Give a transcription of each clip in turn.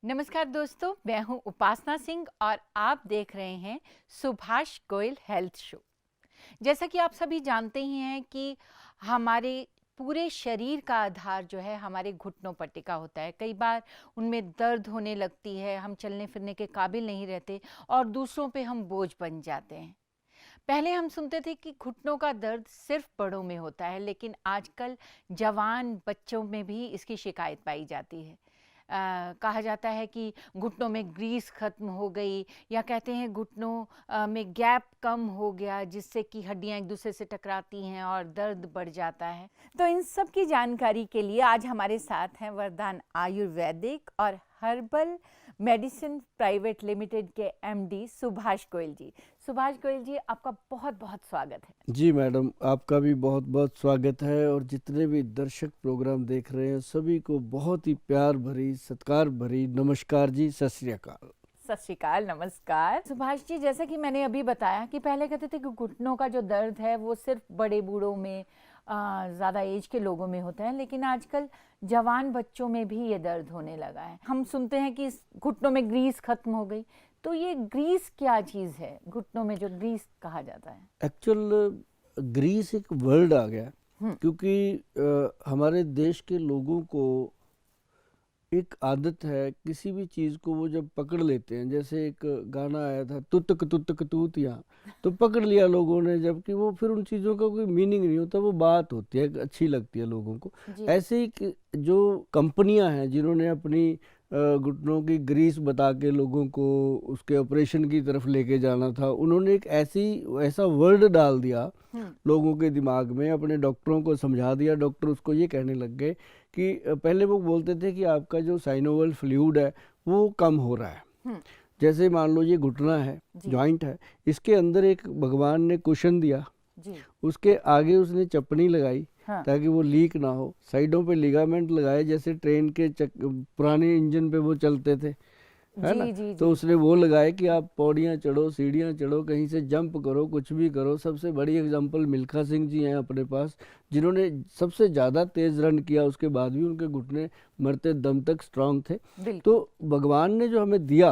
नमस्कार दोस्तों, मैं हूं उपासना सिंह और आप देख रहे हैं सुभाष गोयल हेल्थ शो। जैसा कि आप सभी जानते ही हैं कि हमारे पूरे शरीर का आधार जो है हमारे घुटनों पर टिका होता है। कई बार उनमें दर्द होने लगती है, हम चलने फिरने के काबिल नहीं रहते और दूसरों पे हम बोझ बन जाते हैं। पहले हम सुनते थे कि घुटनों का दर्द सिर्फ बड़ों में होता है, लेकिन आजकल जवान बच्चों में भी इसकी शिकायत पाई जाती है। कहा जाता है कि घुटनों में ग्रीस खत्म हो गई, या कहते हैं घुटनों में गैप कम हो गया, जिससे कि हड्डियां एक दूसरे से टकराती हैं और दर्द बढ़ जाता है। तो इन सब की जानकारी के लिए आज हमारे साथ हैं वरदान आयुर्वेदिक और हर्बल मेडिसिन प्राइवेट लिमिटेड के एमडी सुभाष गोयल जी। सुभाष गोयल जी, आपका बहुत बहुत स्वागत है। जी मैडम, आपका भी बहुत बहुत स्वागत है और जितने भी दर्शक प्रोग्राम देख रहे हैं सभी को बहुत ही प्यार भरी सत्कार भरी नमस्कार जी, सत श्री अकाल। सत श्री अकाल, नमस्कार। सुभाष जी, जैसा कि मैंने अभी बताया कि पहले कहते थे कि घुटनों का जो दर्द है वो सिर्फ बड़े बूढ़ों में, ज़्यादा एज के लोगों में होता है, लेकिन आजकल जवान बच्चों में भी ये दर्द होने लगा है। हम सुनते हैं कि घुटनों में ग्रीस खत्म हो गई। तो ये ग्रीस क्या चीज़ है, घुटनों में जो ग्रीस कहा जाता है? एक्चुअल ग्रीस एक वर्ड आ गया क्योंकि हमारे देश के लोगों को एक आदत है, किसी भी चीज़ को वो जब पकड़ लेते हैं, जैसे एक गाना आया था तुतक तुतक तूतिया, तो पकड़ लिया लोगों ने, जबकि वो फिर उन चीज़ों का कोई मीनिंग नहीं होता, वो बात होती है, अच्छी लगती है लोगों को। ऐसे ही जो कंपनियां हैं जिन्होंने अपनी घुटनों की ग्रीस बता के लोगों को उसके ऑपरेशन की तरफ लेके जाना था, उन्होंने एक ऐसा वर्ड डाल दिया लोगों के दिमाग में, अपने डॉक्टरों को समझा दिया। डॉक्टर उसको ये कहने लग गए कि पहले वो बोलते थे कि आपका जो साइनोवल फ्लूइड है वो कम हो रहा है। जैसे मान लो ये घुटना है, जॉइंट है, इसके अंदर एक भगवान ने कुशन दिया, उसके आगे उसने चपनी लगाई ताकि वो लीक ना हो, साइडों पे लिगामेंट लगाए जैसे ट्रेन के पुराने इंजन पे वो चलते थे, है ना। तो उसने वो लगाए कि आप पौड़ियाँ चढ़ो, सीढ़ियाँ चढ़ो, कहीं से जंप करो, कुछ भी करो। सबसे बड़ी एग्जांपल मिल्खा सिंह जी हैं अपने पास, जिन्होंने सबसे ज़्यादा तेज़ रन किया, उसके बाद भी उनके घुटने मरते दम तक स्ट्रांग थे। तो भगवान ने जो हमें दिया,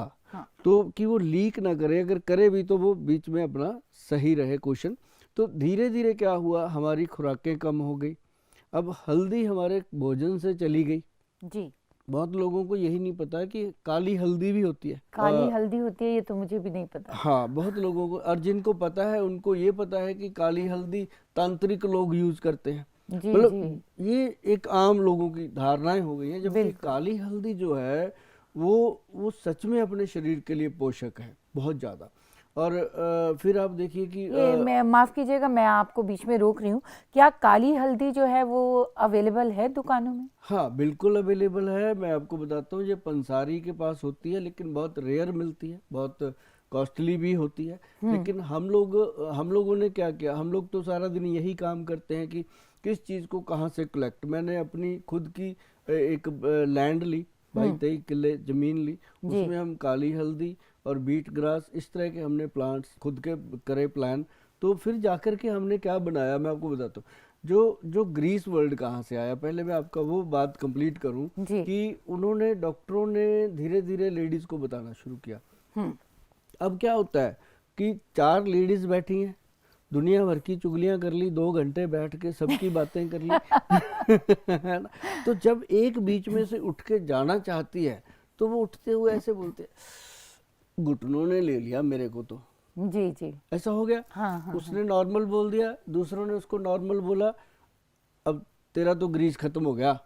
तो कि वो लीक ना करे, अगर करे भी तो वो बीच में अपना सही रहे क्वेश्चन। तो धीरे धीरे क्या हुआ, हमारी खुराकें कम हो गई। अब हल्दी हमारे भोजन से चली गई जी। बहुत लोगों को यही नहीं पता कि काली हल्दी भी होती है। काली हल्दी होती है, ये तो मुझे भी नहीं पता। हाँ, बहुत लोगों को, और जिनको पता है उनको ये पता है कि काली हल्दी तांत्रिक लोग यूज करते हैं। मतलब ये एक आम लोगों की धारणाएं हो गई हैं, जबकि काली हल्दी जो है वो सच में अपने शरीर के लिए पोषक है बहुत ज्यादा। और फिर आप देखिए कि मैं माफ कीजिएगा, मैं आपको बीच में रोक रही हूँ। क्या काली हल्दी जो है वो अवेलेबल है दुकानों में? हाँ, बिल्कुल अवेलेबल है। मैं आपको बताता हूँ, ये पंसारी के पास होती है, लेकिन बहुत रेयर मिलती है, बहुत कॉस्टली भी होती है। लेकिन हम लोगों ने क्या किया, हम लोग तो सारा दिन यही काम करते हैं कि किस चीज़ को कहाँ से कलेक्ट। मैंने अपनी खुद की एक लैंड ली, 22-23 किले ज़मीन ली, उसमें हम काली हल्दी और बीट ग्रास, इस तरह के हमने प्लांट्स खुद के करे प्लान। तो फिर जाकर के हमने क्या बनाया, मैं आपको बताता हूँ। जो ग्रीस वर्ल्ड कहाँ से आया, पहले मैं आपका वो बात कंप्लीट करूं कि उन्होंने, डॉक्टरों ने धीरे धीरे लेडीज को बताना शुरू किया। अब क्या होता है कि 4 लेडीज बैठी हैं, दुनिया भर की चुगलियां कर ली, 2 घंटे बैठ के सबकी बातें कर ली है ना। तो जब एक बीच में से उठ के जाना चाहती है तो वो उठते हुए ऐसे बोलते, घुटनों ने ले लिया मेरे को, तो जी ऐसा हो गया। हाँ, उसने नॉर्मल बोल दिया, दूसरों ने उसको नॉर्मल बोला, अब तेरा तो ग्रीस खत्म हो गया।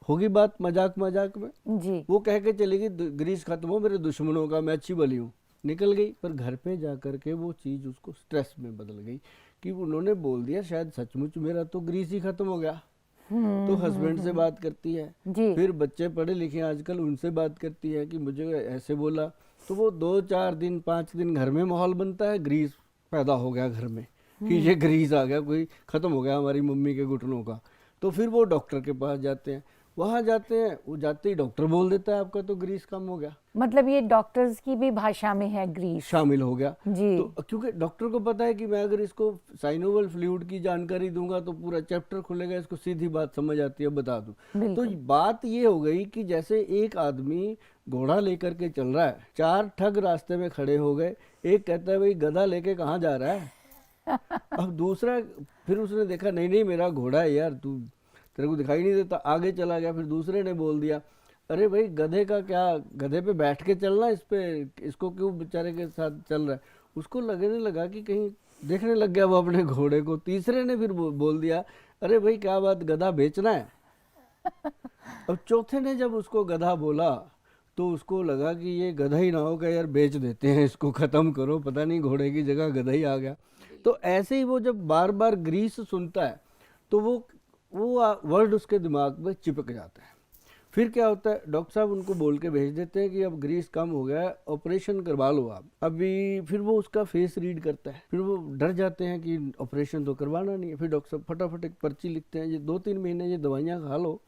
होगी बात मजाक मजाक में जी, वो कह के चली गई ग्रीस खत्म हो मेरे दुश्मनों का, मैं अच्छी भली हूँ, निकल गई। पर घर पे जा करके वो चीज़ उसको स्ट्रेस में बदल गई कि उन्होंने बोल दिया शायद सचमुच मेरा तो ग्रीस ही खत्म हो गया। तो हस्बैंड से बात करती है, फिर बच्चे पढ़े लिखे आजकल, उनसे बात करती है कि मुझे ऐसे बोला। तो वो 2-4 दिन 5 दिन घर में माहौल बनता है, ग्रीस पैदा हो गया घर में कि ये ग्रीस आ गया, कोई खत्म हो गया हमारी मम्मी के घुटनों का। तो फिर वो डॉक्टर के पास जाते हैं, वहाँ जाते हैं, वो जाते ही डॉक्टर बोल देता है आपका तो ग्रीस कम हो गया, मतलब ये डॉक्टर्स की भी भाषा में है ग्रीस। शामिल हो गया। जी। तो क्योंकि डॉक्टर को पता है कि मैं अगर इसको साइनोवल फ्लूइड की जानकारी दूंगा तो पूरा चैप्टर खुलेगा, इसको सीधी बात समझ आती है, बता दूं। तो बिल्कुल। बात ये हो गई कि जैसे एक आदमी घोड़ा लेकर के चल रहा है, 4 ठग रास्ते में खड़े हो गए, एक कहता है भाई गधा लेके कहाँ जा रहा है, अब दूसरा, फिर उसने देखा नहीं नहीं मेरा घोड़ा है यार, तू तेरे को दिखाई नहीं देता, आगे चला गया, फिर दूसरे ने बोल दिया अरे भाई गधे का क्या, गधे पे बैठ के चलना, इस पे इसको क्यों बेचारे के साथ चल रहा है। उसको लगने लगा कि कहीं देखने लग गया वो अपने घोड़े को। तीसरे ने फिर बोल दिया अरे भाई क्या बात, गधा बेचना है। अब चौथे ने जब उसको गधा बोला तो उसको लगा कि ये गधा ही ना होगा यार, बेच देते हैं इसको, ख़त्म करो, पता नहीं घोड़े की जगह गधा ही आ गया। तो ऐसे ही वो जब बार बार ग्रीस सुनता है तो वो वर्ड उसके दिमाग में चिपक जाता है। फिर क्या होता है, डॉक्टर साहब उनको बोल के भेज देते हैं कि अब ग्रीस कम हो गया है, ऑपरेशन करवा लो आप अभी। फिर वो उसका फेस रीड करता है, फिर वो डर जाते हैं कि ऑपरेशन तो करवाना नहीं है। फिर डॉक्टर साहब फटाफट एक पर्ची लिखते हैं, ये 2-3 महीने ये दवाइयाँ खा लो,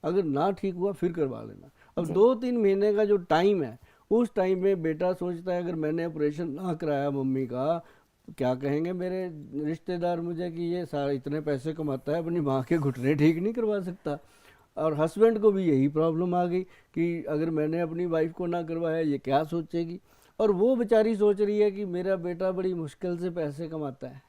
अगर ना ठीक हुआ फिर करवा लेना। अब 2-3 महीने का जो टाइम है, उस टाइम में बेटा सोचता है अगर मैंने ऑपरेशन ना कराया मम्मी का तो क्या कहेंगे मेरे रिश्तेदार मुझे कि ये सारा इतने पैसे कमाता है, अपनी माँ के घुटने ठीक नहीं करवा सकता। और हस्बैंड को भी यही प्रॉब्लम आ गई कि अगर मैंने अपनी वाइफ को ना करवाया ये क्या सोचेगी। और वो बेचारी सोच रही है कि मेरा बेटा बड़ी मुश्किल से पैसे कमाता है,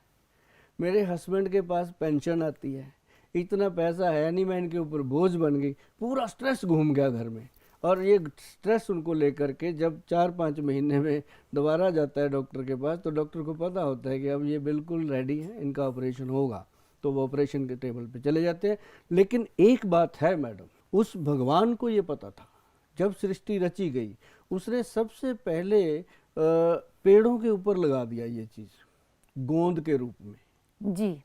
मेरे हस्बैंड के पास पेंशन आती है, इतना पैसा है नहीं, मैं इनके ऊपर बोझ बन गई, पूरा स्ट्रेस घूम गया घर में। और ये स्ट्रेस उनको लेकर के जब 4-5 महीने में दोबारा जाता है डॉक्टर के पास, तो डॉक्टर को पता होता है कि अब ये बिल्कुल रेडी है, इनका ऑपरेशन होगा। तो वो ऑपरेशन के टेबल पे चले जाते हैं। लेकिन एक बात है मैडम, उस भगवान को ये पता था जब सृष्टि रची गई, उसने सबसे पहले पेड़ों के ऊपर लगा दिया ये चीज़, गोंद के रूप में। जी।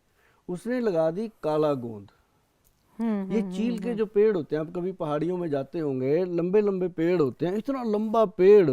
उसने लगा दी काला गोंद। ये चील के जो पेड़ होते हैं, आप कभी पहाड़ियों में जाते होंगे, लंबे लंबे पेड़ होते हैं, इतना लंबा पेड़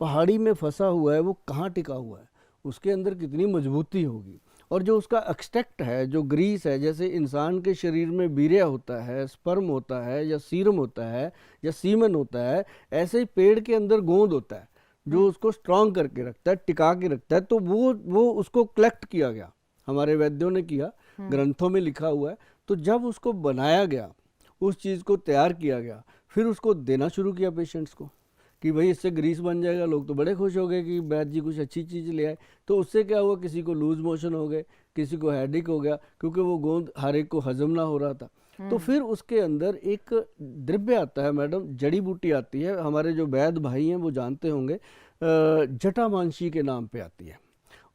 पहाड़ी में फंसा हुआ है, वो कहाँ टिका हुआ है, उसके अंदर कितनी मजबूती होगी। और जो उसका एक्सट्रैक्ट है, जो ग्रीस है, जैसे इंसान के शरीर में बीरिया होता है, स्पर्म होता है, या सीरम होता है, या सीमन होता है, ऐसे ही पेड़ के अंदर गोंद होता है जो उसको स्ट्रांग करके रखता है, टिका के रखता है। तो वो उसको कलेक्ट किया गया, हमारे वैद्यों ने किया, ग्रंथों में लिखा हुआ है। तो जब उसको बनाया गया, उस चीज़ को तैयार किया गया, फिर उसको देना शुरू किया पेशेंट्स को कि भाई इससे ग्रीस बन जाएगा। लोग तो बड़े खुश हो गए कि वैद्य जी कुछ अच्छी चीज़ ले आए। तो उससे क्या हुआ, किसी को लूज मोशन हो गए, किसी को हेडेक हो गया, क्योंकि वो गोंद हर एक को हजम ना हो रहा था। तो फिर उसके अंदर एक द्रव्य आता है मैडम, जड़ी बूटी आती है, हमारे जो वैद्य भाई हैं वो जानते होंगे, जटामांसी के नाम पे आती है।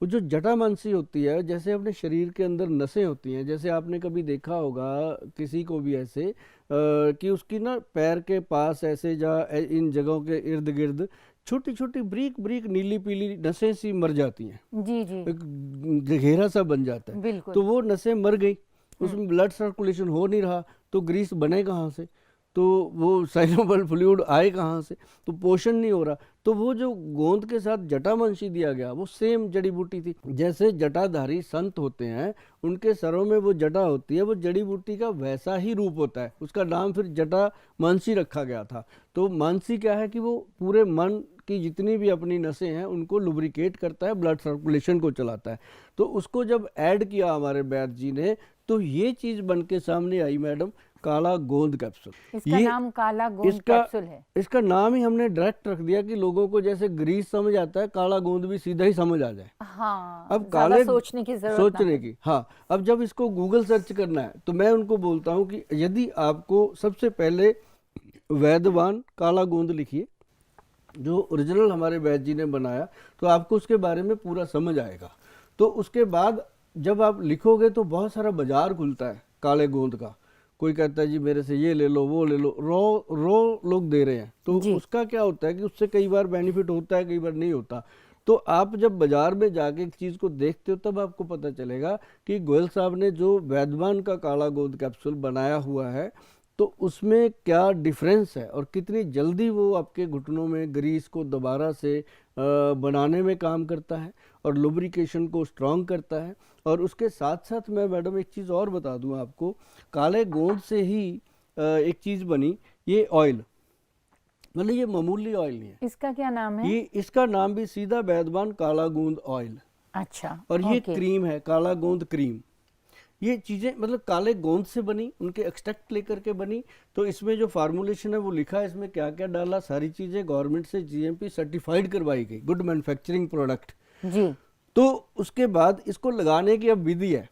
वो जो जटामांसी होती है, जैसे अपने शरीर के अंदर नसें होती हैं, जैसे आपने कभी देखा होगा किसी को भी ऐसे कि उसकी ना पैर के पास ऐसे इन जगहों के इर्द गिर्द छोटी छोटी ब्रीक ब्रीक नीली पीली नसें सी मर जाती हैं। जी जी। एक घेरा सा बन जाता है। बिल्कुल। तो वो नसें मर गई, उसमें ब्लड सर्कुलेशन हो नहीं रहा, तो ग्रीस बने कहाँ से, तो वो साइनोवल फ्लूइड आए कहाँ से, तो पोषण नहीं हो रहा। तो वो जो गोंद के साथ जटामांसी दिया गया, वो सेम जड़ी बूटी थी। जैसे जटाधारी संत होते हैं, उनके सरों में वो जटा होती है, वो जड़ी बूटी का वैसा ही रूप होता है। उसका नाम फिर जटामांसी रखा गया था। तो मानसी क्या है कि वो पूरे मन की जितनी भी अपनी नसें हैं उनको लुब्रिकेट करता है, ब्लड सर्कुलेशन को चलाता है। तो उसको जब ऐड किया हमारे वैद्य जी ने, तो ये चीज़ बन के सामने आई मैडम, काला गोंद कैप्सूल। इसका नाम काला गोंद कैप्सूल है। इसका नाम ही हमने डायरेक्ट रख दिया कि लोगों को जैसे ग्रीस समझ आता है, काला गोंद भी सीधा ही समझ आ जाए। हाँ, अब काले सोचने की जरूरत सोचने की, हाँ। अब जब इसको गूगल सर्च करना है तो मैं उनको बोलता हूँ कि यदि आपको सबसे पहले वैद्यवान काला गोंद लिखिए, जो ओरिजिनल हमारे वैद्य जी ने बनाया, तो आपको उसके बारे में पूरा समझ आएगा। तो उसके बाद जब आप लिखोगे तो बहुत सारा बाजार खुलता है काले गोंद का। कोई कहता है जी मेरे से ये ले लो, वो ले लो, रो लोग दे रहे हैं। तो उसका क्या होता है कि उससे कई बार बेनिफिट होता है, कई बार नहीं होता। तो आप जब बाजार में जाके एक चीज़ को देखते हो तब आपको पता चलेगा कि गोयल साहब ने जो वैद्यवान का काला गोंद कैप्सूल बनाया हुआ है, तो उसमें क्या डिफरेंस है और कितनी जल्दी वो आपके घुटनों में ग्रीस को दोबारा से बनाने में काम करता है और लुब्रिकेशन को स्ट्रॉन्ग करता है। और उसके साथ साथ मैं मैडम एक चीज़ और बता दूं आपको, काले गोंद से ही एक चीज बनी, ये ऑयल, मतलब ये मामूली ऑयल नहीं है। इसका क्या नाम है? ये इसका नाम भी सीधा वैद्यमान काला गोंद ऑयल, अच्छा, और ये ओके। क्रीम है काला गोंद क्रीम। ये चीजें मतलब काले गोंद से बनी, उनके एक्सट्रैक्ट लेकर के बनी। तो इसमें जो फार्मूलेशन है वो लिखा है, इसमें क्या क्या डाला, सारी चीजें गवर्नमेंट से जीएमपी सर्टिफाइड करवाई गई, गुड मैन्युफैक्चरिंग प्रोडक्ट। जी। तो उसके बाद इसको लगाने की अब विधि है।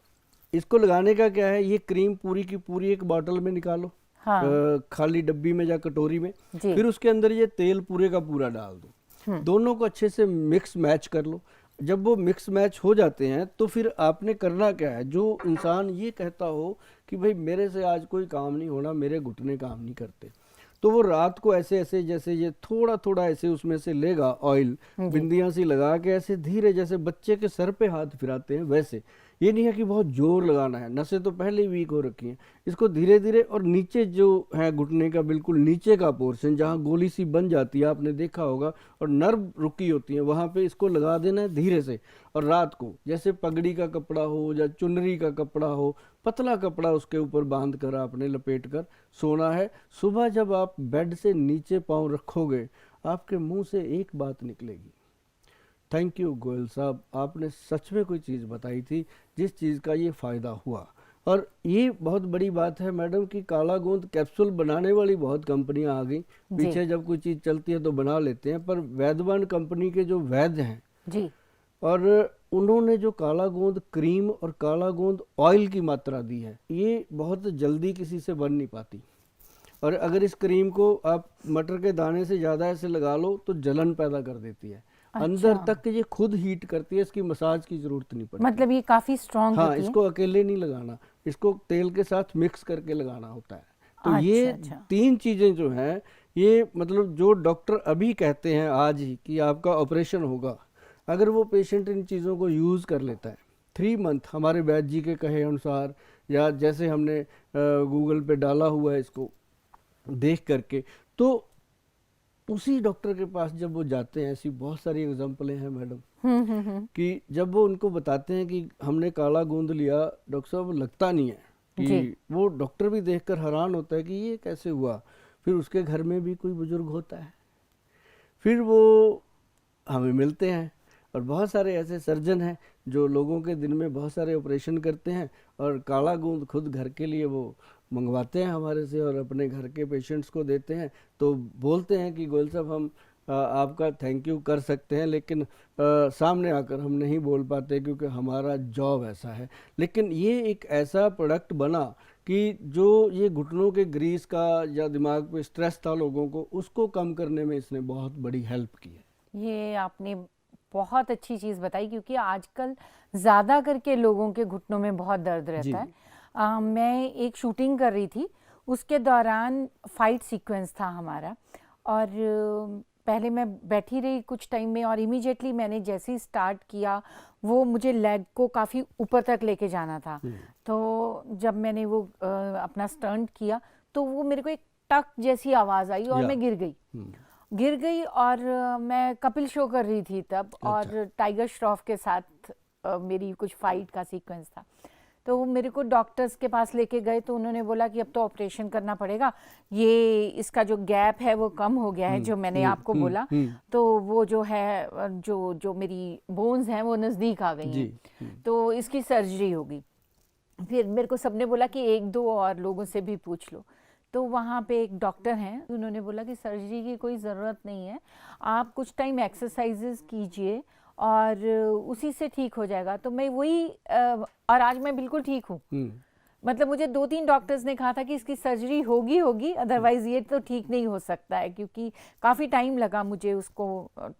इसको लगाने का क्या है, ये क्रीम पूरी की पूरी एक बॉटल में निकालो, हाँ। खाली डब्बी में या कटोरी में। जी। फिर उसके अंदर ये तेल पूरे का पूरा डाल दो, दोनों को अच्छे से मिक्स मैच कर लो। जब वो मिक्स मैच हो जाते हैं तो फिर आपने करना क्या है, जो इंसान ये कहता हो कि भाई मेरे से आज कोई काम नहीं होना, मेरे घुटने काम नहीं करते, तो वो रात को ऐसे ऐसे जैसे ये थोड़ा थोड़ा ऐसे उसमें से लेगा ऑयल, बिंदियां सी लगा के ऐसे धीरे, जैसे बच्चे के सर पे हाथ फिराते हैं वैसे। ये नहीं है कि बहुत जोर लगाना है, नसें तो पहले ही वीक हो रखी हैं। इसको धीरे धीरे, और नीचे जो है घुटने का बिल्कुल नीचे का पोर्शन जहाँ गोली सी बन जाती है, आपने देखा होगा, और नर्व रुकी होती है, वहाँ पे इसको लगा देना है धीरे से। और रात को जैसे पगड़ी का कपड़ा हो या चुनरी का कपड़ा हो, पतला कपड़ा उसके ऊपर बांध कर आपने लपेट कर सोना है। सुबह जब आप बेड से नीचे पाँव रखोगे, आपके मुंह से एक बात निकलेगी, थैंक यू गोयल साहब, आपने सच में कोई चीज़ बताई थी जिस चीज़ का ये फ़ायदा हुआ। और ये बहुत बड़ी बात है मैडम कि काला गोंद कैप्सूल बनाने वाली बहुत कंपनियां आ गई। पीछे जब कोई चीज़ चलती है तो बना लेते हैं, पर वैद्यवान कंपनी के जो वैद्य हैं जी, और उन्होंने जो काला गोंद क्रीम और काला गोंद ऑयल की मात्रा दी है, ये बहुत जल्दी किसी से बन नहीं पाती। और अगर इस क्रीम को आप मटर के दाने से ज़्यादा ऐसे लगा लो तो जलन पैदा कर देती है। अंदर तक ये खुद हीट करती है, इसकी मसाज की जरूरत नहीं पड़ती। मतलब ये काफी स्ट्रांग हाँ, होती है। इसको अकेले नहीं लगाना, इसको तेल के साथ मिक्स करके लगाना होता है। तो अच्छा, ये अच्छा। 3 चीजें जो हैं, ये मतलब जो डॉक्टर अभी कहते हैं आज ही कि आपका ऑपरेशन होगा, अगर वो पेशेंट इन चीज़ों को यूज़ कर लेता है 3 मंथ हमारे वैद्य जी के कहे अनुसार, या जैसे हमने गूगल पे डाला हुआ है इसको देख करके, तो उसी डॉक्टर के पास जब वो जाते हैं, ऐसी बहुत सारी एग्जांपलें हैं मैडम, कि जब वो उनको बताते हैं कि हमने काला गोंद लिया, डॉक्टर साहब लगता नहीं है, कि वो डॉक्टर भी देखकर हैरान होता है कि ये कैसे हुआ। फिर उसके घर में भी कोई बुजुर्ग होता है, फिर वो हमें मिलते हैं। और बहुत सारे ऐसे सर्जन हैं जो लोगों के दिन में बहुत सारे ऑपरेशन करते हैं, और काला गोंद खुद घर के लिए वो मंगवाते हैं हमारे से और अपने घर के पेशेंट्स को देते हैं। तो बोलते हैं कि गोयल साहब हम आपका थैंक यू कर सकते हैं, लेकिन सामने आकर हम नहीं बोल पाते क्योंकि हमारा जॉब ऐसा है। लेकिन ये एक ऐसा प्रोडक्ट बना कि जो ये घुटनों के ग्रीस का या दिमाग पे स्ट्रेस था लोगों को, उसको कम करने में इसने बहुत बड़ी हेल्प की है। ये आपने बहुत अच्छी चीज़ बताई, क्योंकि आजकल ज़्यादा करके लोगों के घुटनों में बहुत दर्द रहता है। मैं एक शूटिंग कर रही थी, उसके दौरान फाइट सीक्वेंस था हमारा, और पहले मैं बैठी रही कुछ टाइम में, और इमीडिएटली मैंने जैसे ही स्टार्ट किया, वो मुझे लेग को काफ़ी ऊपर तक लेके जाना था। तो जब मैंने वो अपना स्टंट किया, तो वो मेरे को एक टक जैसी आवाज़ आई और मैं गिर गई। और मैं कपिल शो कर रही थी तब, और टाइगर श्रॉफ के साथ मेरी कुछ फाइट का सीक्वेंस था। तो वो मेरे को डॉक्टर्स के पास लेके गए, तो उन्होंने बोला कि अब तो ऑपरेशन करना पड़ेगा, ये इसका जो गैप है वो कम हो गया है, जो मैंने आपको बोला। तो वो जो है, जो मेरी बोन्स हैं वो नज़दीक आ गई हैं, तो इसकी सर्जरी होगी। फिर मेरे को सबने बोला कि 1-2 और लोगों से भी पूछ लो। तो वहाँ पे एक डॉक्टर हैं, उन्होंने बोला कि सर्जरी की कोई ज़रूरत नहीं है, आप कुछ टाइम एक्सरसाइजेस कीजिए और उसी से ठीक हो जाएगा। तो मैं वही और आज मैं बिल्कुल ठीक हूँ। मतलब मुझे 2-3 डॉक्टर्स ने कहा था कि इसकी सर्जरी होगी, अदरवाइज़ ये तो ठीक नहीं हो सकता है, क्योंकि काफ़ी टाइम लगा मुझे उसको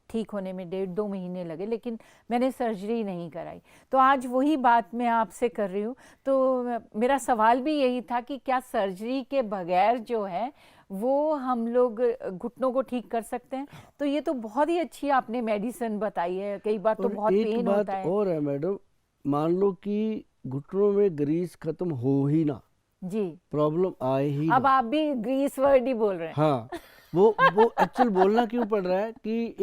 ठीक होने में, 1.5-2 महीने लगे, लेकिन मैंने सर्जरी नहीं कराई। तो आज वही बात मैं आपसे कर रही हूँ। तो मेरा सवाल भी यही था कि क्या सर्जरी के बगैर जो है वो हम लोग घुटनों को ठीक कर सकते हैं? तो ये तो बहुत ही अच्छी आपने मेडिसिन बताई है। कई बार तो बहुत पेन होता है। और है मैडम, मान लो कि घुटनों में ग्रीस खत्म हो ही ना, जी, प्रॉब्लम आए ही अब ना। आप भी ग्रीस वर्ड ही बोल रहे हैं। हाँ, वो एक्चुअल बोलना क्यों पड़ रहा है कि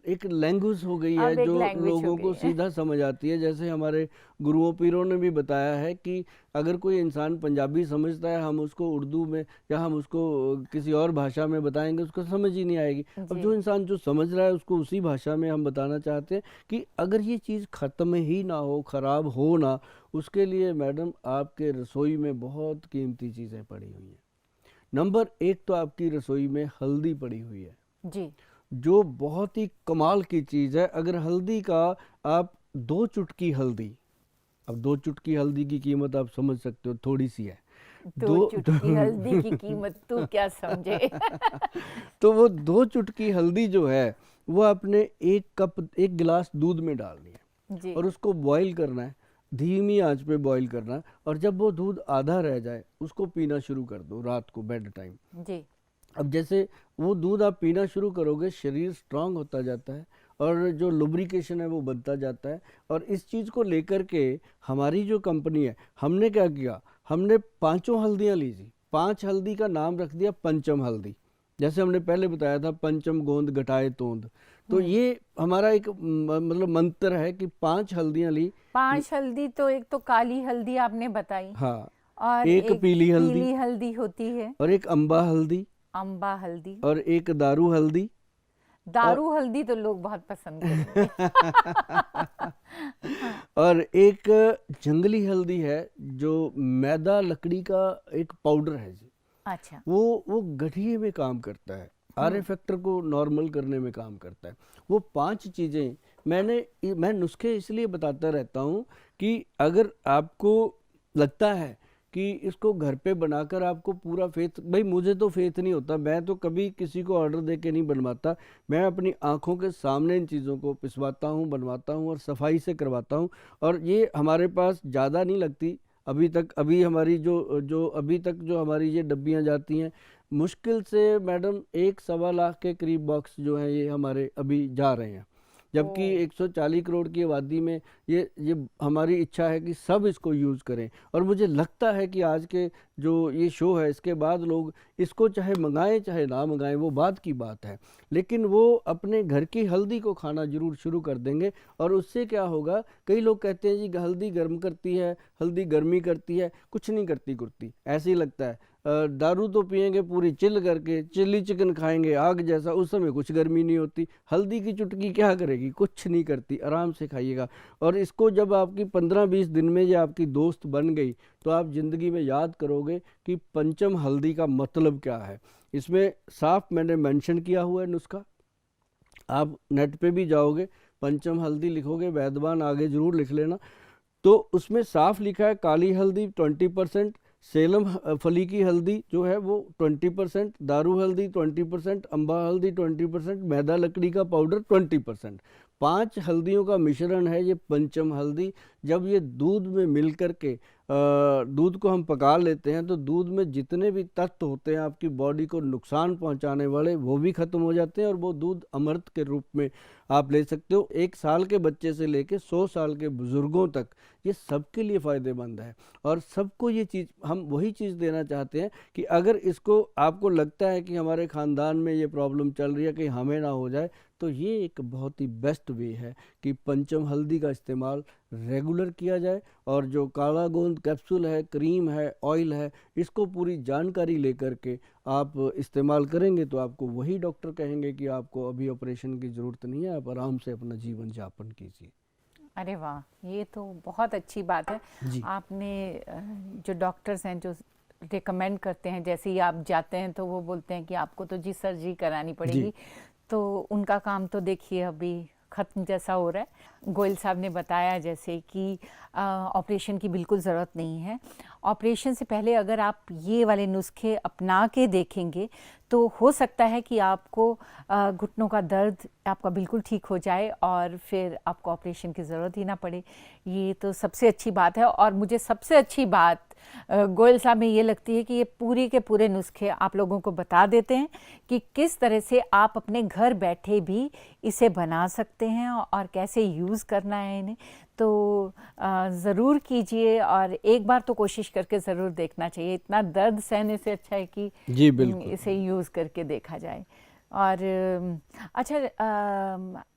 एक लैंग्वेज हो गई है अब एक जो लैंग्वेज हो लोगों को गई है। सीधा समझ आती है। जैसे हमारे गुरुओं पीरों ने भी बताया है कि अगर कोई इंसान पंजाबी समझता है, हम उसको उर्दू में या हम उसको किसी और भाषा में बताएंगे, उसको समझ ही नहीं आएगी। अब जी जो इंसान जो समझ रहा है उसको उसी भाषा में हम बताना चाहते हैं कि अगर ये चीज़ ख़त्म ही ना हो, ख़राब हो ना, उसके लिए मैडम आपके रसोई में बहुत कीमती चीज़ें पड़ी हुई हैं। नंबर एक तो आपकी रसोई में हल्दी पड़ी हुई है, जी जो बहुत ही कमाल की चीज़ है। अगर हल्दी का आप 2 चुटकी हल्दी, अब 2 चुटकी हल्दी की कीमत आप समझ सकते हो, थोड़ी सी है। दो दो चुटकी हल्दी की कीमत तू क्या समझे। तो वो 2 चुटकी हल्दी जो है वो आपने 1 गिलास दूध में डालनी है जी और उसको बॉईल करना है, धीमी आंच पे बॉईल करना है। और जब वो दूध आधा रह जाए उसको पीना शुरू कर दो रात को बेड टाइम। जी अब जैसे वो दूध आप पीना शुरू करोगे, शरीर स्ट्रांग होता जाता है और जो लुब्रिकेशन है वो बनता जाता है। और इस चीज़ को लेकर के हमारी जो कंपनी है, हमने क्या किया, हमने 5 हल्दियाँ ली थी। 5 हल्दी का नाम रख दिया पंचम हल्दी। जैसे हमने पहले बताया था, पंचम गोंद घटाए तोंद। तो ये हमारा एक मतलब मंत्र है कि 5 हल्दियाँ ली। 5 हल्दी, तो एक तो काली हल्दी आपने बताई, हाँ, और एक एक पीली हल्दी पीली हल्दी होती है, और एक अम्बा हल्दी अम्बा हल्दी। और एक दारू हल्दी और दारू हल्दी तो लोग बहुत पसंद करेंगे। हाँ, और एक जंगली हल्दी है जो मैदा लकड़ी का एक पाउडर है जी। अच्छा। वो गठिए में काम करता है, आर फैक्टर को नॉर्मल करने में काम करता है। वो 5 चीज़ें मैं नुस्खे इसलिए बताता रहता हूँ कि अगर आपको लगता है कि इसको घर पे बनाकर आपको पूरा फेथ, भाई मुझे तो फेथ नहीं होता, मैं तो कभी किसी को ऑर्डर दे के नहीं बनवाता। मैं अपनी आंखों के सामने इन चीज़ों को पिसवाता हूँ, बनवाता हूँ और सफाई से करवाता हूँ। और ये हमारे पास ज़्यादा नहीं लगती अभी तक। अभी हमारी जो जो अभी तक जो हमारी ये डब्बियाँ जाती हैं, मुश्किल से मैडम 1-1.25 लाख के करीब बॉक्स जो हैं ये हमारे अभी जा रहे हैं। जबकि ओ 140 करोड़ की आबादी में ये हमारी इच्छा है कि सब इसको यूज़ करें। और मुझे लगता है कि आज के जो ये शो है इसके बाद लोग इसको चाहे मंगाएं चाहे ना मंगाएं, वो बात की बात है, लेकिन वो अपने घर की हल्दी को खाना जरूर शुरू कर देंगे। और उससे क्या होगा, कई लोग कहते हैं जी हल्दी गर्म करती है, हल्दी गर्मी करती है, कुछ नहीं करती कुर्ती, ऐसे ही लगता है। दारू तो पियेंगे पूरी चिल करके, चिल्ली चिकन खाएंगे आग जैसा, उस समय कुछ गर्मी नहीं होती। हल्दी की चुटकी क्या करेगी, कुछ नहीं करती, आराम से खाइएगा। और इसको जब आपकी 15-20 दिन में ये आपकी दोस्त बन गई तो आप ज़िंदगी में याद करोगे कि पंचम हल्दी का मतलब क्या है। इसमें साफ मैंने मेंशन किया हुआ है नुस्खा। आप नेट पे भी जाओगे, पंचम हल्दी लिखोगे, वैद्यवान आगे जरूर लिख लेना, तो उसमें साफ लिखा है काली हल्दी 20%, सेलम फली की हल्दी जो है वो 20%, दारू हल्दी 20%, अम्बा हल्दी 20%, मैदा लकड़ी का पाउडर 20%। 5 हल्दियों का मिश्रण है ये पंचम हल्दी। जब ये दूध में मिल कर के दूध को हम पका लेते हैं तो दूध में जितने भी तत्व होते हैं आपकी बॉडी को नुकसान पहुंचाने वाले, वो भी खत्म हो जाते हैं और वो दूध अमृत के रूप में आप ले सकते हो। 1 साल के बच्चे से लेके 100 साल के बुजुर्गों तक ये सबके लिए फ़ायदेमंद है। और सबको ये चीज़, हम वही चीज़ देना चाहते हैं कि अगर इसको आपको लगता है कि हमारे ख़ानदान में ये प्रॉब्लम चल रही है कि हमें ना हो जाए, तो ये एक बहुत ही बेस्ट वे है कि पंचम हल्दी का इस्तेमाल रेगुलर किया जाए। और जो काला गोंद कैप्सूल है, क्रीम है, ऑयल है, इसको पूरी जानकारी लेकर के आप इस्तेमाल करेंगे तो आपको वही डॉक्टर कहेंगे कि आपको अभी ऑपरेशन की ज़रूरत नहीं है, आप आराम से अपना जीवन यापन कीजिए। अरे वाह, ये तो बहुत अच्छी बात है। जी आपने जो डॉक्टर्स हैं जो रिकमेंड करते हैं, जैसे ही आप जाते हैं तो वो बोलते हैं कि आपको तो जी सर्जरी करानी जी पड़ेगी, तो उनका काम तो देखिए अभी ख़त्म जैसा हो रहा है। गोयल साहब ने बताया जैसे कि ऑपरेशन की बिल्कुल ज़रूरत नहीं है। ऑपरेशन से पहले अगर आप ये वाले नुस्खे अपना के देखेंगे तो हो सकता है कि आपको घुटनों का दर्द आपका बिल्कुल ठीक हो जाए और फिर आपको ऑपरेशन की ज़रूरत ही ना पड़े। ये तो सबसे अच्छी बात है। और मुझे सबसे अच्छी बात गोयल साहब में ये लगती है कि ये पूरी के पूरे नुस्खे आप लोगों को बता देते हैं कि किस तरह से आप अपने घर बैठे भी इसे बना सकते हैं और कैसे यूज़ करना है इन्हें। तो तो ज़रूर कीजिए और एक बार तो कोशिश करके ज़रूर देखना चाहिए। इतना दर्द सहने से अच्छा है कि जी बिल्कुल। इसे यूज़ करके देखा जाए। और अच्छा,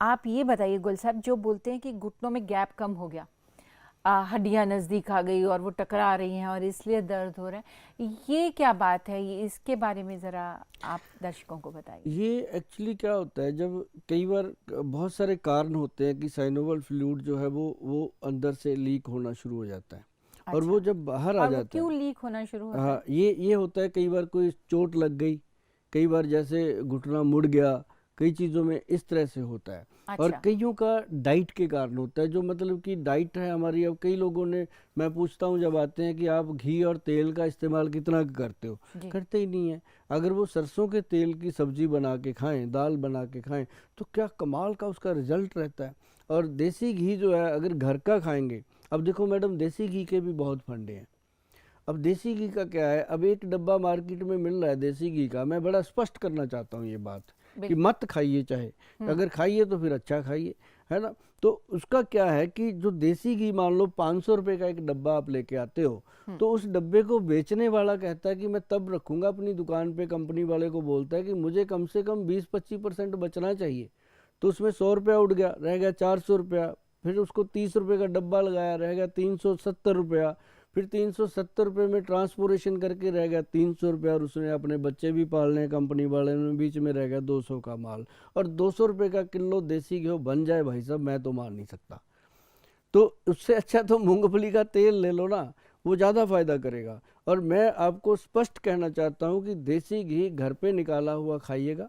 आप ये बताइए गुल साहब, जो बोलते हैं कि घुटनों में गैप कम हो गया, हड्डियां नज़दीक आ गई और वो टकरा रही हैं और इसलिए दर्द हो रहा है, ये क्या बात है? ये इसके बारे में ज़रा आप दर्शकों को बताइए। ये एक्चुअली क्या होता है, जब कई बार बहुत सारे कारण होते हैं कि साइनोवल फ्लूइड जो है वो अंदर से लीक होना शुरू हो जाता है, और वो अच्छा, जब बाहर आ और वो जाता क्यों है। लीक होना शुरू होता हाँ, है? ये होता है, कई बार कोई चोट लग गई, कई बार जैसे घुटना मुड़ गया, कई चीज़ों में इस तरह से होता है। और अच्छा। कईयों का डाइट के कारण होता है, जो मतलब कि डाइट है हमारी। अब कई लोगों ने, मैं पूछता हूँ जब आते हैं कि आप घी और तेल का इस्तेमाल कितना करते हो, जी। करते ही नहीं है। अगर वो सरसों के तेल की सब्जी बना के खाएं, दाल बना के खाएं, तो क्या कमाल का उसका रिजल्ट रहता है। और देसी घी जो है अगर घर का खाएंगे, अब देखो मैडम, देसी घी के भी बहुत फंडे हैं। अब देसी घी का क्या है, अब एक डब्बा मार्केट में मिल रहा है देसी घी का, मैं बड़ा स्पष्ट करना चाहता हूँ ये बात कि बिल्कुल। मत खाइए, चाहे अगर खाइए तो फिर अच्छा खाइए, है ना। तो उसका क्या है कि जो देसी घी, मान लो 500 रुपये का एक डब्बा आप लेके आते हो, तो उस डब्बे को बेचने वाला कहता है कि मैं तब रखूंगा अपनी दुकान पे, कंपनी वाले को बोलता है कि मुझे कम से कम 20-25% बचना चाहिए। तो उसमें 100 रुपया उठ गया, रह गया 400 रुपया। फिर उसको 30 रुपये का डब्बा लगाया, रह गया 370 रुपया। फिर 370 रुपये में ट्रांसपोर्टेशन करके रह गया 300 रुपया, और उसने अपने बच्चे भी पालने हैं, कंपनी वाले में, बीच में रह गया 200 का माल। और 200 रुपये का किलो देसी घी बन जाए भाई साहब, मैं तो मान नहीं सकता। तो उससे अच्छा तो मूंगफली का तेल ले लो ना, वो ज़्यादा फायदा करेगा। और मैं आपको स्पष्ट कहना चाहता हूँ कि देसी घी घर पे निकाला हुआ खाइएगा,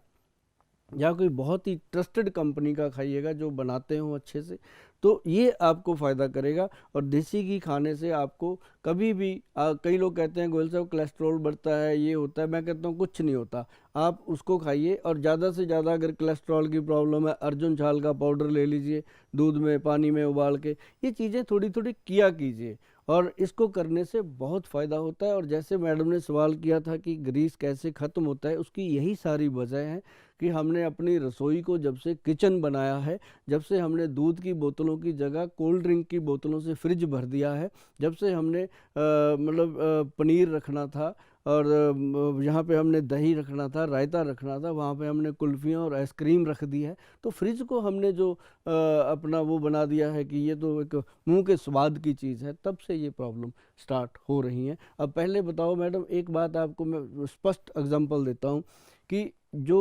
या कोई बहुत ही ट्रस्टेड कंपनी का खाइएगा जो बनाते हो अच्छे से, तो ये आपको फ़ायदा करेगा। और देसी घी खाने से आपको कभी भी कई लोग कहते हैं गोयल साहब कोलेस्ट्रॉल बढ़ता है, ये होता है, मैं कहता हूँ कुछ नहीं होता। आप उसको खाइए, और ज़्यादा से ज़्यादा अगर कोलेस्ट्रॉल की प्रॉब्लम है, अर्जुन छाल का पाउडर ले लीजिए, दूध में पानी में उबाल के, ये चीज़ें थोड़ी थोड़ी किया कीजिए, और इसको करने से बहुत फ़ायदा होता है। और जैसे मैडम ने सवाल किया था कि ग्रीस कैसे ख़त्म होता है, उसकी यही सारी वजह है कि हमने अपनी रसोई को जब से किचन बनाया है, जब से हमने दूध की बोतलों की जगह कोल्ड ड्रिंक की बोतलों से फ्रिज भर दिया है, जब से हमने पनीर रखना था, और यहाँ पे हमने दही रखना था, रायता रखना था, वहाँ पे हमने कुल्फ़ियाँ और आइसक्रीम रख दी है। तो फ्रिज को हमने जो अपना वो बना दिया है कि ये तो एक मुंह के स्वाद की चीज़ है, तब से ये प्रॉब्लम स्टार्ट हो रही हैं। अब पहले बताओ मैडम, एक बात आपको मैं स्पष्ट एग्जांपल देता हूँ कि जो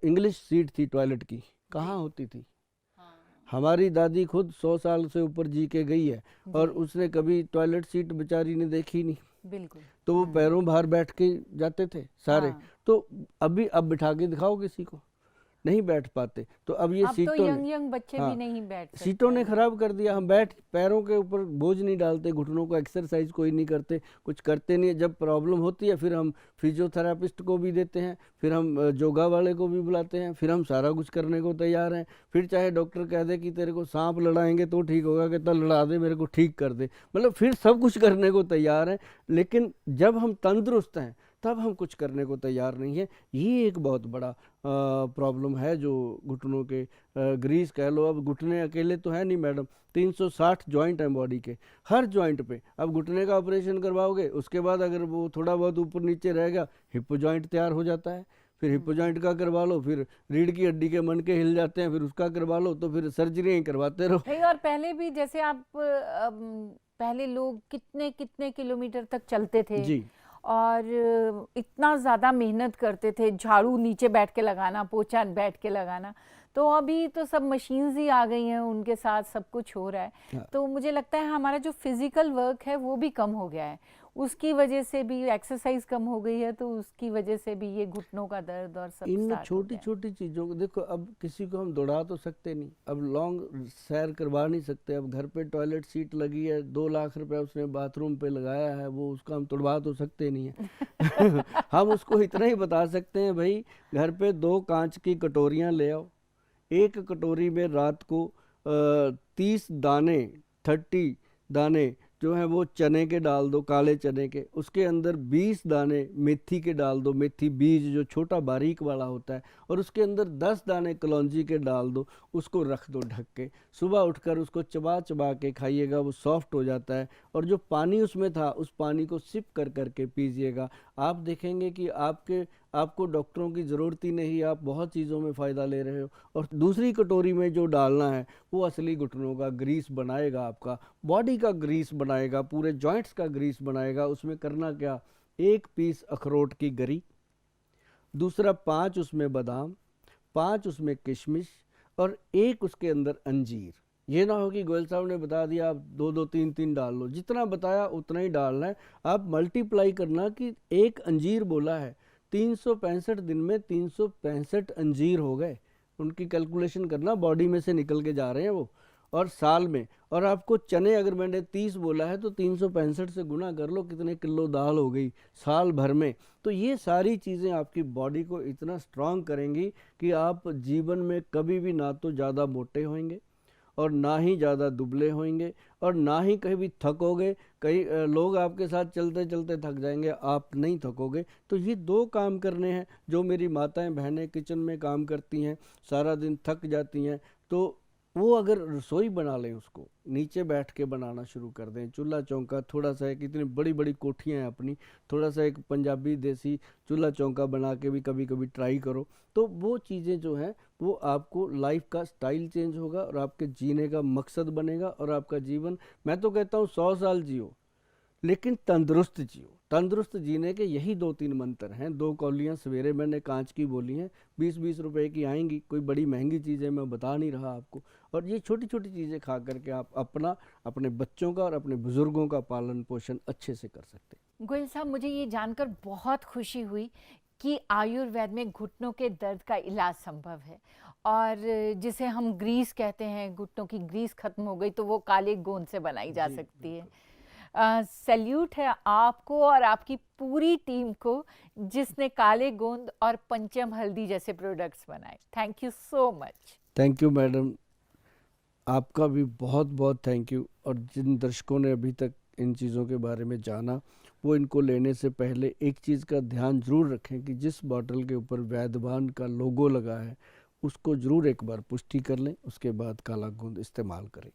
इंग्लिश सीट थी टॉयलेट की, कहाँ होती थी? हमारी दादी खुद 100 साल से ऊपर जी के गई है, और उसने कभी टॉयलेट सीट बेचारी ने देखी नहीं। बिल्कुल। तो वो पैरों बाहर बैठ के जाते थे सारे। हाँ। तो अभी अब बिठा के दिखाओ किसी को, नहीं बैठ पाते। तो अब ये अब तो सीटों ने, यंग बच्चे भी हाँ, नहीं बैठ सकते सीटों ने हैं। खराब कर दिया। हम बैठ, पैरों के ऊपर बोझ नहीं डालते, घुटनों को एक्सरसाइज कोई नहीं करते, कुछ करते नहीं। जब प्रॉब्लम होती है फिर हम फिजियोथेरापिस्ट को भी देते हैं, फिर हम योगा वाले को भी बुलाते हैं, फिर हम सारा कुछ करने को तैयार हैं। फिर चाहे डॉक्टर कह दे कि तेरे को सांप लड़ाएंगे तो ठीक होगा, कहता लड़ा दे, मेरे को ठीक कर दे, मतलब फिर सब कुछ करने को तैयार हैं। लेकिन जब हम तंदुरुस्त हैं तब हम कुछ करने को तैयार नहीं है। ये एक बहुत बड़ा प्रॉब्लम है जो घुटनों के, ग्रीस कह लो। अब घुटने अकेले तो है नहीं मैडम, 360 जॉइंट हैं बॉडी के, हर जॉइंट पे। अब घुटने का ऑपरेशन करवाओगे, उसके बाद अगर वो थोड़ा बहुत ऊपर नीचे रहेगा, हिप जॉइंट तैयार हो जाता है। फिर हिप जॉइंट का करवा लो, फिर रीढ़ की हड्डी के मन के हिल जाते हैं, फिर उसका करवा लो, तो फिर सर्जरी ही करवाते रहो। भाई, और पहले भी जैसे आप पहले लोग कितने कितने किलोमीटर तक चलते थे जी और इतना ज़्यादा मेहनत करते थे, झाड़ू नीचे बैठ के लगाना, पोछा बैठ के लगाना। तो अभी तो सब मशीन्स ही आ गई हैं, उनके साथ सब कुछ हो रहा है। हाँ। तो मुझे लगता है हमारा जो फिजिकल वर्क है वो भी कम हो गया है, उसकी वजह से भी एक्सरसाइज कम हो गई है, तो उसकी वजह से भी ये घुटनों का दर्द और सब इन स्टार्ट हो छोटी गया है। छोटी चीज़ों को देखो, अब किसी को हम दौड़ा तो सकते नहीं, अब लॉन्ग सैर करवा नहीं सकते। अब घर पे टॉयलेट सीट लगी है, 2 लाख रुपया उसने बाथरूम पे लगाया है, वो उसका हम तुड़वा तो सकते नहीं है। हम उसको इतना ही बता सकते हैं, भाई घर पे 2 कांच की कटोरियां ले आओ, एक कटोरी में रात को 30 दाने, 30 दाने जो है वो चने के डाल दो, काले चने के। उसके अंदर 20 दाने मेथी के डाल दो, मेथी बीज जो छोटा बारीक वाला होता है, और उसके अंदर 10 दाने कलौंजी के डाल दो। उसको रख दो ढक के। सुबह उठकर उसको चबा चबा के खाइएगा, वो सॉफ्ट हो जाता है। और जो पानी उसमें था उस पानी को सिप कर करके पीजिएगा। आप देखेंगे कि आपको डॉक्टरों की ज़रूरत ही नहीं, आप बहुत चीज़ों में फ़ायदा ले रहे हो। और दूसरी कटोरी में जो डालना है वो असली घुटनों का ग्रीस बनाएगा, आपका बॉडी का ग्रीस बनाएगा, पूरे जॉइंट्स का ग्रीस बनाएगा। उसमें करना क्या, 1 पीस अखरोट की गरी, दूसरा 5 उसमें बादाम, 5 उसमें किशमिश, और 1 उसके अंदर अंजीर। ये ना हो कि गोयल साहब ने बता दिया आप 2-2 3-3 डाल लो, जितना बताया उतना ही डालना है। आप मल्टीप्लाई करना कि 1 अंजीर बोला है, 365 दिन में 365 अंजीर हो गए। उनकी कैलकुलेशन करना, बॉडी में से निकल के जा रहे हैं वो, और साल में। और आपको चने अगर मैंने 30 बोला है तो 365 से गुना कर लो, कितने किलो दाल हो गई साल भर में। तो ये सारी चीज़ें आपकी बॉडी को इतना स्ट्रांग करेंगी कि आप जीवन में कभी भी ना तो ज़्यादा मोटे होंगे और ना ही ज़्यादा दुबले होंगे, और ना ही कहीं भी थकोगे। कई लोग आपके साथ चलते चलते थक जाएंगे, आप नहीं थकोगे। तो ये 2 काम करने हैं जो मेरी माताएं बहनें किचन में काम करती हैं, सारा दिन थक जाती हैं, तो वो अगर रसोई बना लें, उसको नीचे बैठ के बनाना शुरू कर दें, चूल्हा चौंका थोड़ा सा, एक इतनी बड़ी बड़ी कोठियाँ हैं अपनी, थोड़ा सा एक पंजाबी देसी चूल्हा चौंका बना के भी कभी कभी ट्राई करो। तो वो चीज़ें जो हैं वो आपको लाइफ का स्टाइल चेंज होगा और आपके जीने का मकसद बनेगा, और आपका जीवन, मैं तो कहता हूँ 100 साल जियो लेकिन तंदुरुस्त जियो। तंदुरुस्त जीने के यही 2-3 मंत्र हैं। 2 कौलियाँ सवेरे मैंने कांच की बोली हैं, 20-20 रुपए की आएंगी, कोई बड़ी महंगी चीज़ें मैं बता नहीं रहा आपको। और ये छोटी छोटी चीज़ें खा करके आप अपना, अपने बच्चों का और अपने बुजुर्गों का पालन पोषण अच्छे से कर सकते हैं। गोयल साहब, मुझे ये जानकर बहुत खुशी हुई कि आयुर्वेद में घुटनों के दर्द का इलाज संभव है, और जिसे हम ग्रीस कहते हैं, घुटनों की ग्रीस खत्म हो गई तो वो काले गोंद से बनाई जा जी सकती है। बिल्कुल। सैल्यूट है आपको और आपकी पूरी टीम को, जिसने काले गोंद और पंचम हल्दी जैसे प्रोडक्ट्स बनाए। Thank you so much. Thank you madam, आपका भी बहुत बहुत थैंक यू। और जिन दर्शकों ने अभी तक इन चीज़ों के बारे में जाना, वो इनको लेने से पहले एक चीज़ का ध्यान ज़रूर रखें कि जिस बॉटल के ऊपर वैद्यवान का लोगो लगा है उसको ज़रूर एक बार पुष्टि कर लें, उसके बाद काला गोंद इस्तेमाल करें।